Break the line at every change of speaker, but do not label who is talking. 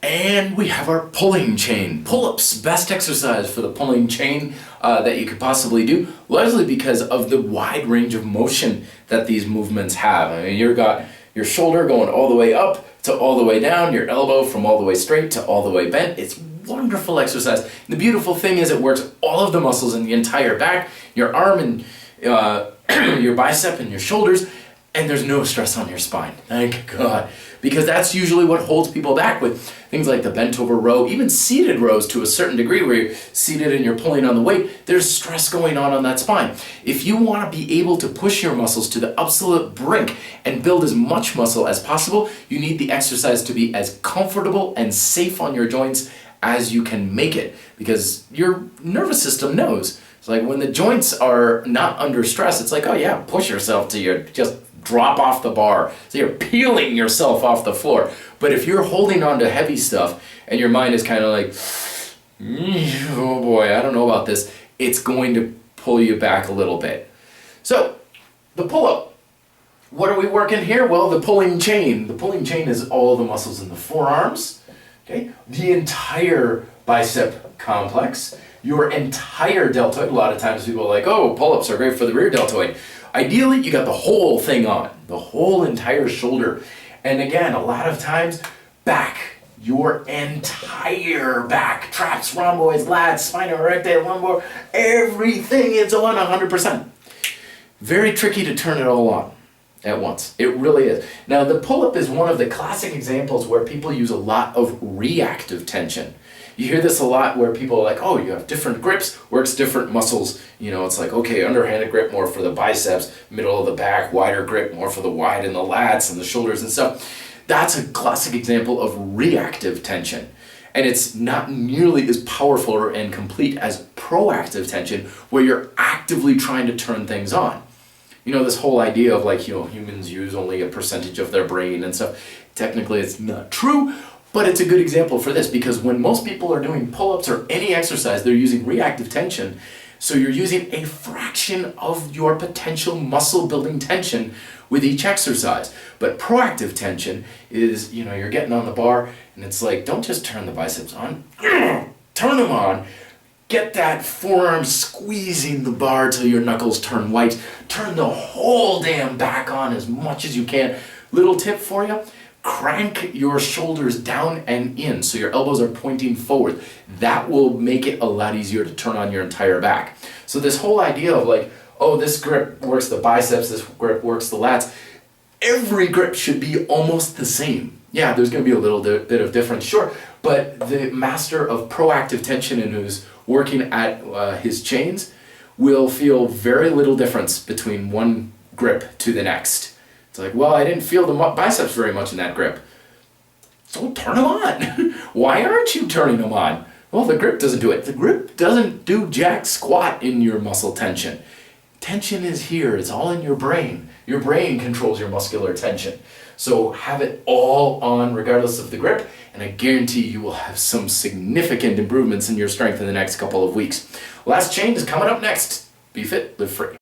And we have our pulling chain. Pull-ups, best exercise for the pulling chain that you could possibly do, largely because of the wide range of motion that these movements have. I mean, you've got your shoulder going all the way up to all the way down, your elbow from all the way straight to all the way bent. It's wonderful exercise. And the beautiful thing is it works all of the muscles in the entire back, your arm and your bicep and your shoulders, and there's no stress on your spine. Thank God. Because that's usually what holds people back with things like the bent over row, even seated rows to a certain degree where you're seated and you're pulling on the weight, there's stress going on that spine. If you want to be able to push your muscles to the absolute brink and build as much muscle as possible, you need the exercise to be as comfortable and safe on your joints as you can make it, because your nervous system knows. It's like when the joints are not under stress, it's like, oh yeah, push yourself till you just drop off the bar. So you're peeling yourself off the floor. But if you're holding on to heavy stuff and your mind is kind of like, oh boy, I don't know about this, it's going to pull you back a little bit. So the pull-up, what are we working here? Well, the pulling chain. The pulling chain is all the muscles in the forearms, okay? The entire bicep complex, your entire deltoid. A lot of times people are like, oh, pull-ups are great for the rear deltoid. Ideally, you got the whole thing on, the whole entire shoulder. And again, a lot of times, back, your entire back, traps, rhomboids, lats, spina erecta, lumbar, everything is on 100%. Very tricky to turn it all on at once. It really is. Now, the pull-up is one of the classic examples where people use a lot of reactive tension. You hear this a lot where people are like, oh, you have different grips, works different muscles. You know, it's like, okay, underhanded grip more for the biceps, middle of the back, wider grip more for the wide and the lats and the shoulders and stuff. That's a classic example of reactive tension. And it's not nearly as powerful and complete as proactive tension, where you're actively trying to turn things on. You know, this whole idea of like, you know, humans use only a percentage of their brain and stuff. Technically, it's not true. But it's a good example for this, because when most people are doing pull-ups or any exercise, they're using reactive tension. So you're using a fraction of your potential muscle building tension with each exercise. But proactive tension is, you know, you're getting on the bar and it's like, don't just turn the biceps on, turn them on. Get that forearm squeezing the bar till your knuckles turn white. Turn the whole damn back on as much as you can. Little tip for you. Crank your shoulders down and in so your elbows are pointing forward. That will make it a lot easier to turn on your entire back. So this whole idea of like, oh, this grip works the biceps, this grip works the lats, every grip should be almost the same. Yeah, there's going to be a little bit of difference, sure, but the master of proactive tension and who's working at his chains will feel very little difference between one grip to the next. It's like, well, I didn't feel the biceps very much in that grip. So turn them on. Why aren't you turning them on? Well, the grip doesn't do it. The grip doesn't do jack squat in your muscle tension. Tension is here. It's all in your brain. Your brain controls your muscular tension. So have it all on regardless of the grip, and I guarantee you will have some significant improvements in your strength in the next couple of weeks. Last chain is coming up next. Be fit, live free.